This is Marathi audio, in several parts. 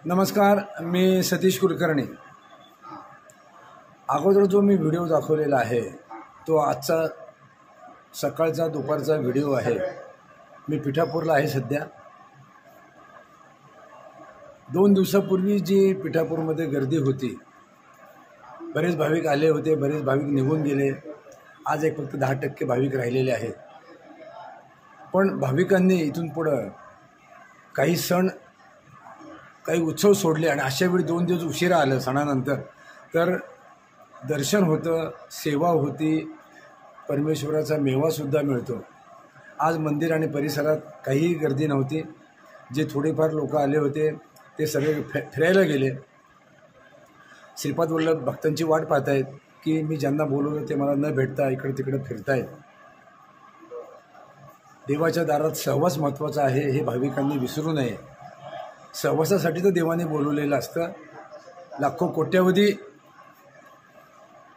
नमस्कार, मी सतीश कुलकर्णी। अगोदर जो मी व्हिडिओ दाखवलेला आहे तो आजचा सकाळचा दुपारचा व्हिडिओ आहे। मी पिठापूरला आहे सध्या। 2 दिवसापूर्वी जी पिठापूरमध्ये गर्दी होती, बरेच भाविक आले होते, बरेच भाविक निघून गेले। आज एक फक्त 10% भाविक राहिलेले आहेत। पण भाविकांनी इथून पुढं काही सण, काही उत्सव सोडले आणि अशा वेळी 2 दिवस उशिरा आलं सणानंतर, तर दर्शन होतं, सेवा होती, परमेश्वराचा मेवासुद्धा मिळतो। आज मंदिर आणि परिसरात काहीही गर्दी नव्हती। जे थोडेफार लोक आले होते ते सगळे फिरायला गेले। श्रीपाद वल्लभ भक्तांची वाट पाहत आहेत की मी ज्यांना बोलवलं ते मला न भेटता इकडे तिकडे फिरतायत। देवाच्या दारात सहवास महत्त्वाचा आहे हे भाविकांनी विसरू नये। सहवासासाठी तर देवाने बोलवलेलं असतं। लाखो कोट्यावधी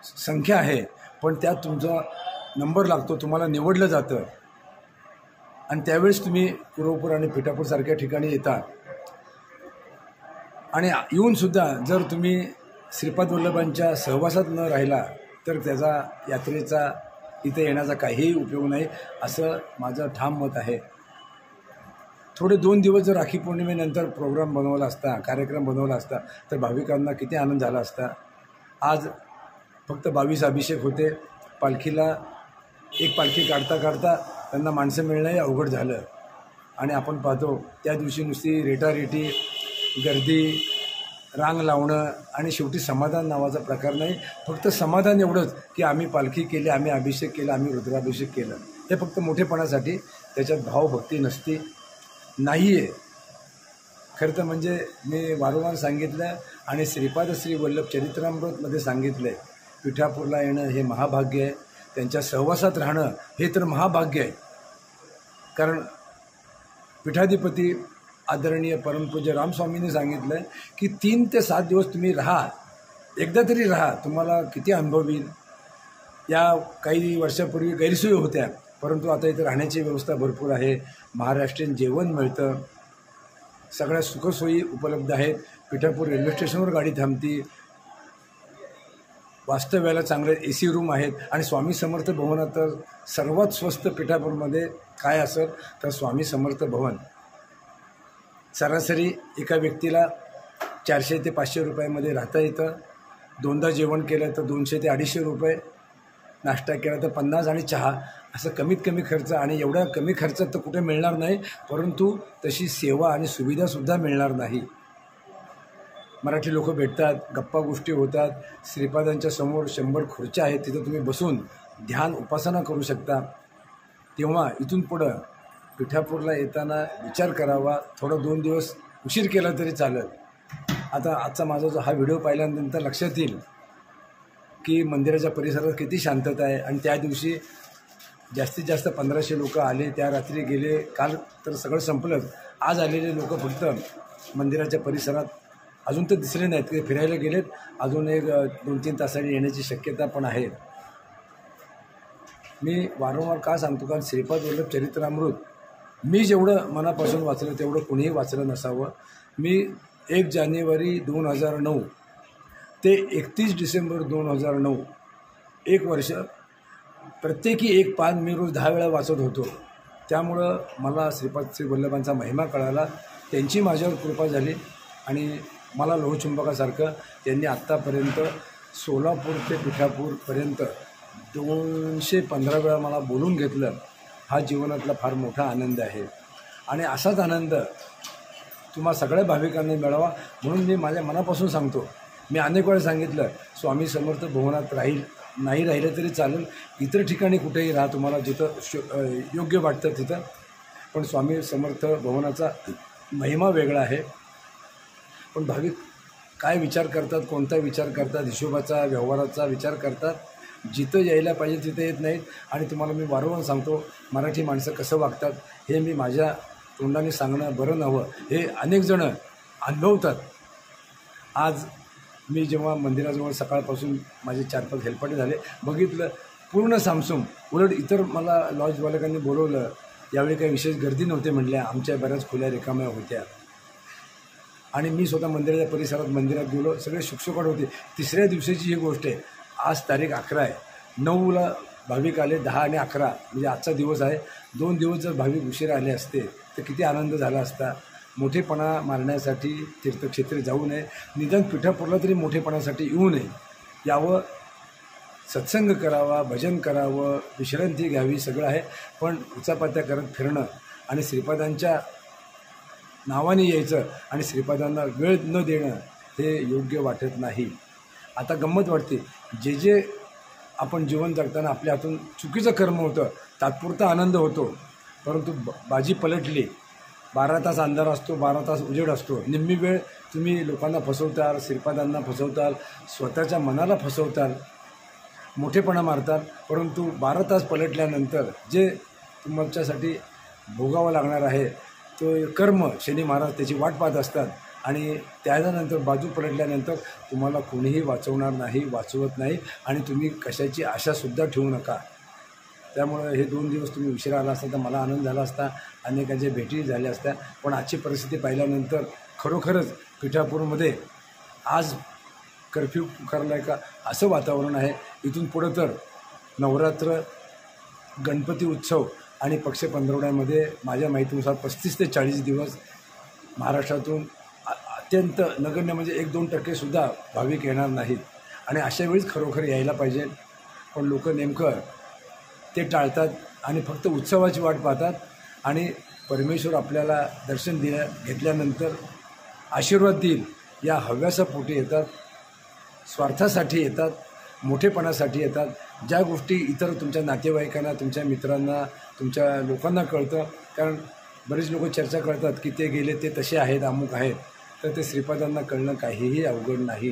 संख्या आहे, पण त्यात तुमचा नंबर लागतो, तुम्हाला निवडलं जातं आणि त्यावेळेस तुम्ही कुरवपूर आणि पिठापूरसारख्या ठिकाणी येता। आणि येऊनसुद्धा जर तुम्ही श्रीपाद वल्लभांच्या सहवासात न राहिला तर त्याचा यात्रेचा इथे येण्याचा काहीही उपयोग नाही, असं माझं ठाम मत आहे। थोडे 2 दिवस जर राखी पौर्णिमेनंतर प्रोग्राम बनवला असता, कार्यक्रम बनवला असता तर भाविकांना किती आनंद झाला असता। आज फक्त 22 अभिषेक होते। पालखीला एक पालखी काढता काढता त्यांना माणसं मिळणंही अवघड झालं आणि आपण पाहतो त्या दिवशी नुसती रेटारेटी, गर्दी, रांग लावणं आणि शेवटी समाधान नावाचा प्रकार नाही। फक्त समाधान एवढंच की आम्ही पालखी केली, आम्ही अभिषेक केला, आम्ही रुद्राभिषेक केलं, हे फक्त मोठेपणासाठी। त्याच्यात भावभक्ती नसती, नाही आहे। खरं तर म्हणजे मी वारंवार सांगितलं आणि श्रीपाद श्री वल्लभ चरित्रामृतमध्ये सांगितलं आहे, पिठापूरला येणं हे महाभाग्य आहे, त्यांच्या सहवासात राहणं हे तर महाभाग्य आहे। कारण पीठाधिपती आदरणीय परमपूज्य रामस्वामींनी सांगितलं आहे की 3 ते 7 दिवस तुम्ही राहा, एकदा तरी राहा, तुम्हाला किती अनुभव येईल। या काही वर्षापूर्वी गैरसोयी होत्या, परंतु आता इथे राहण्याची व्यवस्था भरपूर आहे, महाराष्ट्रीयन जेवण मिळतं, सगळ्या सुखसोयी उपलब्ध आहेत। पिठापूर रेल्वे स्टेशनवर गाडी थांबती, वास्तव्याला चांगले AC रूम आहेत आणि स्वामी समर्थ भवनात तर सर्वात स्वस्त पिठापूरमध्ये काय असेल तर स्वामी समर्थ भवन। सरासरी एका व्यक्तीला 400 ते 500 रुपयामध्ये राहता येतं। 2दा जेवण केलं तर 200 ते 250 रुपये, नाश्ता केला तर 50 आणि चहा, असं कमीत कमी खर्च। आणि एवढा कमी खर्चात तर कुठे मिळणार नाही, परंतु तशी सेवा आणि सुविधासुद्धा मिळणार नाही। मराठी लोक भेटतात, गप्पा गोष्टी होतात, श्रीपादांच्या समोर 100 खुर्च्या आहेत, तिथं तुम्ही बसून ध्यान उपासना करू शकता। तेव्हा इथून पुढं पिठापूरला येताना विचार करावा, थोडं 2 दिवस उशीर केला तरी चालेल। आता आजचा माझा जो हा व्हिडिओ पाहिल्यानंतर लक्षात येईल की मंदिराच्या परिसरात किती शांतता आहे। आणि त्या दिवशी जास्तीत जास्त 1500 लोक आले, त्या रात्री गेले, काल तर सगळं संपलं। आज आलेले लोक फक्त मंदिराच्या परिसरात अजून तर दिसले नाहीत, ते फिरायला गेलेत, अजून एक 2-3 तासांनी येण्याची शक्यता पण आहे। मी वारंवार का सांगतो, कारण श्रीपाद वल्लभ चरित्रामृत मी जेवढं मनापासून वाचलं तेवढं कुणीही वाचलं नसावं। मी 1 जानेवारी 2009 ते 31 डिसेंबर 2009 1 वर्ष प्रत्येकी एक पान मी रोज 10 वेळा वाचत होतो। त्यामुळं मला श्रीपाद श्री वल्लभांचा महिमा कळाला, त्यांची माझ्यावर कृपा झाली आणि मला लोहचुंबकासारखं त्यांनी आत्तापर्यंत सोलापूर ते पिठापूरपर्यंत 215 वेळा मला बोलून घेतलं। हा जीवनातला फार मोठा आनंद आहे आणि असाच आनंद तुम्हा सगळ्या भाविकांनी मिळावा म्हणून मी माझ्या मनापासून सांगतो। मी अनेक वेळा सांगितलं, स्वामी समर्थ भवनात नाही राहिलं तरी चालेल, इतर ठिकाणी कुठेही राहा, तुम्हाला जिथं योग्य वाटतं तिथं, पण स्वामी समर्थ भवनाचा महिमा वेगळा आहे। पण भाविक काय विचार करतात, कोणता विचार करतात, हिशोबाचा व्यवहाराचा विचार करतात, जिथं यायला पाहिजे तिथं येत नाहीत। आणि तुम्हाला मी वारंवार सांगतो, मराठी माणसं कसं वागतात हे मी माझ्या तोंडाने सांगणं बरं नव्हं हे अनेक जण अनुभवतात. आज मी जेव्हा मंदिराजवळ सकाळपासून माझे 4-5 हेलपाटे झाले, बघितलं पूर्ण सामसूम. उलट इतर मला लॉज मालकांनी बोलवलं, यावेळी काही विशेष गर्दी नव्हती म्हटल्या, आमच्या बऱ्याच खोल्या रिकाम्या होत्या. आणि मी स्वतः मंदिराच्या परिसरात मंदिरात गेलो, सगळे शुकशुकाट होते. तिसऱ्या दिवशीची ही गोष्ट आहे. आज तारीख 11 आहे. 9ला भाविक आले, 10 आणि 11 म्हणजे आजचा दिवस आहे. 2 दिवस जर भाविक उशिरा आले असते तर किती आनंद झाला असता. मोठेपणा मारण्यासाठी तीर्थक्षेत्री जाऊ नये, निदान पिठापूरला तरी मोठेपणासाठी येऊ नये. यावं, सत्संग करावा, भजन करावं, विश्रांती घ्यावी, सगळं आहे. पण उचापात्या करत फिरणं आणि श्रीपादांच्या नावाने यायचं आणि श्रीपादांना वेळ न देणं हे योग्य वाटत नाही. आता गंमत वाटते, जे आपण जीवन जगताना आपल्या हातून चुकीचं कर्म होतं, तात्पुरता आनंद होतो, परंतु बाजी पलटली. 12 तास अंधार असतो, 12 तास उजेड असतो. निम्मी वेळ तुम्ही लोकांना फसवताल, श्रीपादांना फसवताल, स्वतःच्या मनाला फसवताल, मोठेपणा मारताल. परंतु 12 तास पलटल्यानंतर जे तुमच्यासाठी भोगावं लागणार आहे तो कर्म शनी महाराज त्याची वाट पाहत असतात. आणि त्याच्यानंतर बाजू पलटल्यानंतर तुम्हाला कोणीही वाचवणार नाही, वाचवत नाही आणि तुम्ही कशाची आशासुद्धा ठेवू नका. त्यामुळं हे 2 दिवस तुम्ही उशिरा आला असता तर मला आनंद झाला असता, अनेकांच्या भेटी झाल्या असत्या. पण आजची परिस्थिती पाहिल्यानंतर खरोखरच पिठापूरमध्ये आज कर्फ्यू पुकारला आहे का असं वातावरण आहे. इथून पुढं तर नवरात्र, गणपती उत्सव आणि पक्ष पंधरवड्यामध्ये माझ्या माहितीनुसार 35 ते 40 दिवस महाराष्ट्रातून अत्यंत नगण्य म्हणजे 1-2% भाविक येणार नाहीत. आणि अशा वेळीच खरोखर यायला पाहिजे. पण लोक नेमकं ते टाळतात आणि फक्त उत्सवाची वाट पाहतात. आणि परमेश्वर आपल्याला दर्शन घेतल्यानंतर आशीर्वाद देईल या हव्यासापोटी येतात, स्वार्थासाठी येतात, मोठेपणासाठी येतात. ज्या गोष्टी इतर तुमच्या नातेवाईकांना, तुमच्या मित्रांना, तुमच्या लोकांना कळतं, कारण बरेच लोक चर्चा करतात की ते गेले, ते तसे आहेत, अमुक आहेत, तर ते श्रीपादांना कळणं काहीही अवघड नाही.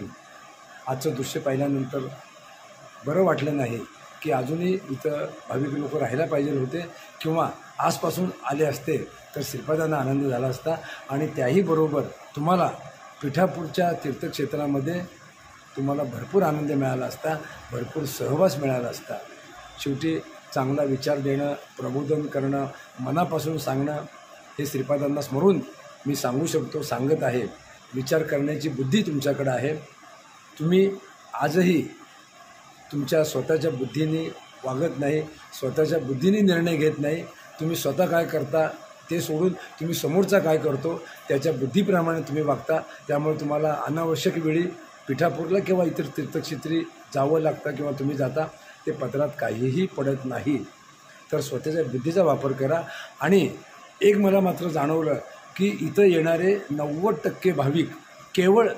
आजचं दृश्य पाहिल्यानंतर बरं वाटलं नाही की अजूनही इथं भाविक लोक राहायला पाहिजे होते किंवा आजपासून आले असते तर श्रीपादांना आनंद झाला असता. आणि त्याही बरोबर तुम्हाला पिठापूरच्या तीर्थक्षेत्रामध्ये तुम्हाला भरपूर आनंद मिळाला असता, भरपूर सहवास मिळाला असता. शेवटी चांगला विचार देणं, प्रबोधन करणं, मनापासून सांगणं हे श्रीपादांना स्मरून मी सांगू शकतो, सांगत आहे. विचार करण्याची बुद्धी तुमच्याकडे आहे. तुम्ही आजही तुमच्या स्वतःच्या बुद्धीने वागत नाही, स्वतःच्या बुद्धीने निर्णय घेत नाही. तुम्ही स्वतः काय करता ते सोडून तुम्ही समोरचा काय करतो त्याच्या बुद्धीप्रमाणे तुम्ही वागता. त्यामुळे तुम्हाला अनावश्यक वेळी पिठापूरला किंवा इतर तीर्थक्षेत्री जावं लागतं किंवा तुम्ही जाता, ते पदरात काहीही पडत नाही. तर स्वतःच्या बुद्धीचा वापर करा. आणि एक मला मात्र जाणवलं की इथं येणारे 90% भाविक केवळ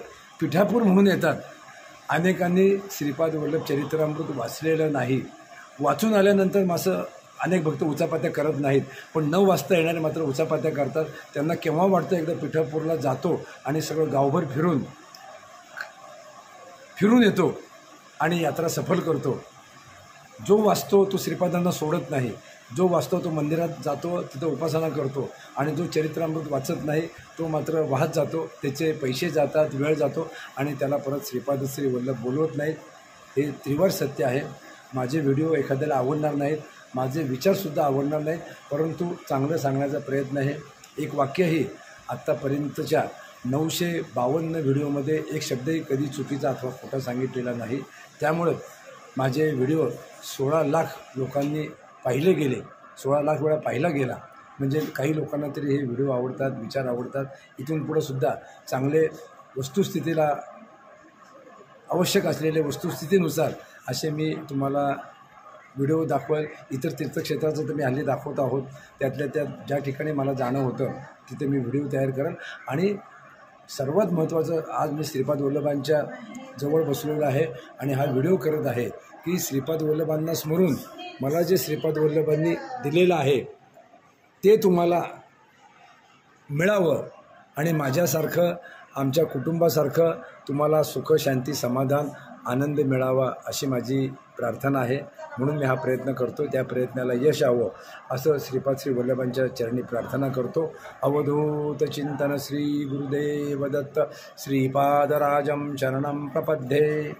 पिठापूर म्हणून येतात. अनेकांनी श्रीपाद वल्लभ चरित्रामृत वाचलेलं नाही. वाचून आल्यानंतर मासं अनेक भक्त उचापात्या करत नाहीत, पण 9 वाजता येणारे मात्र उचापात्या करतात. त्यांना केव्हा वाटतं एकदा पिठापूरला जातो आणि सगळं गावभर फिरून येतो आणि यात्रा सफल करतो. जो वाचतो तो श्रीपादांना सोडत नाही, जो वाचतो तो मंदिरात जातो, तिथं उपासना करतो. आणि जो चरित्रामृत वाचत नाही तो मात्र वाहत जातो, त्याचे पैसे जातात, वेळ जातो आणि त्याला परत श्रीपाद श्री वल्लभ बोलवत नाहीत. हे त्रिवार सत्य आहे. माझे व्हिडिओ एखाद्याला आवडणार नाहीत, माझे विचारसुद्धा आवडणार नाहीत, परंतु चांगलं सांगण्याचा प्रयत्न आहे. एक वाक्यही आत्तापर्यंतच्या 952 व्हिडिओमध्ये एक शब्दही कधी चुकीचा अथवा खोटा सांगितलेला नाही. त्यामुळं माझे व्हिडिओ 16 लाख लोकांनी पाहिले गेले, 16 लाख वेळा पाहिला गेला. म्हणजे काही लोकांना तरी हे व्हिडिओ आवडतात, विचार आवडतात. इथून पुढंसुद्धा चांगले वस्तुस्थितीला आवश्यक असलेले वस्तुस्थितीनुसार असे मी तुम्हाला व्हिडिओ दाखवेल. इतर तीर्थक्षेत्राचं तर मी हल्ली दाखवत आहोत. त्यातल्या त्यात ज्या ठिकाणी मला जाणं होतं तिथे मी व्हिडिओ तयार करेन. आणि सर्वात महत्त्वाचं, आज मी श्रीपाद वल्लभांच्या जवळ बसलेलो आहे आणि हा व्हिडिओ करत आहे की श्रीपाद वल्लभांना स्मरून मला जे श्रीपाद वल्लभांनी दिलेलं आहे ते तुम्हाला मिळावं आणि माझ्यासारखं, आमच्या कुटुंबासारखं तुम्हाला सुख, शांती, समाधान आनंद मिळावा अशी माझी प्रार्थना आहे. म्हणून मी हा प्रयत्न करतो. त्या प्रयत्नाला यश यावं असं श्रीपाद श्री वल्लभांच्या चरणी प्रार्थना करतो. अवधूत चिंतन श्री गुरुदेव दत्त श्रीपादराजं शरणं प्रपद्ये.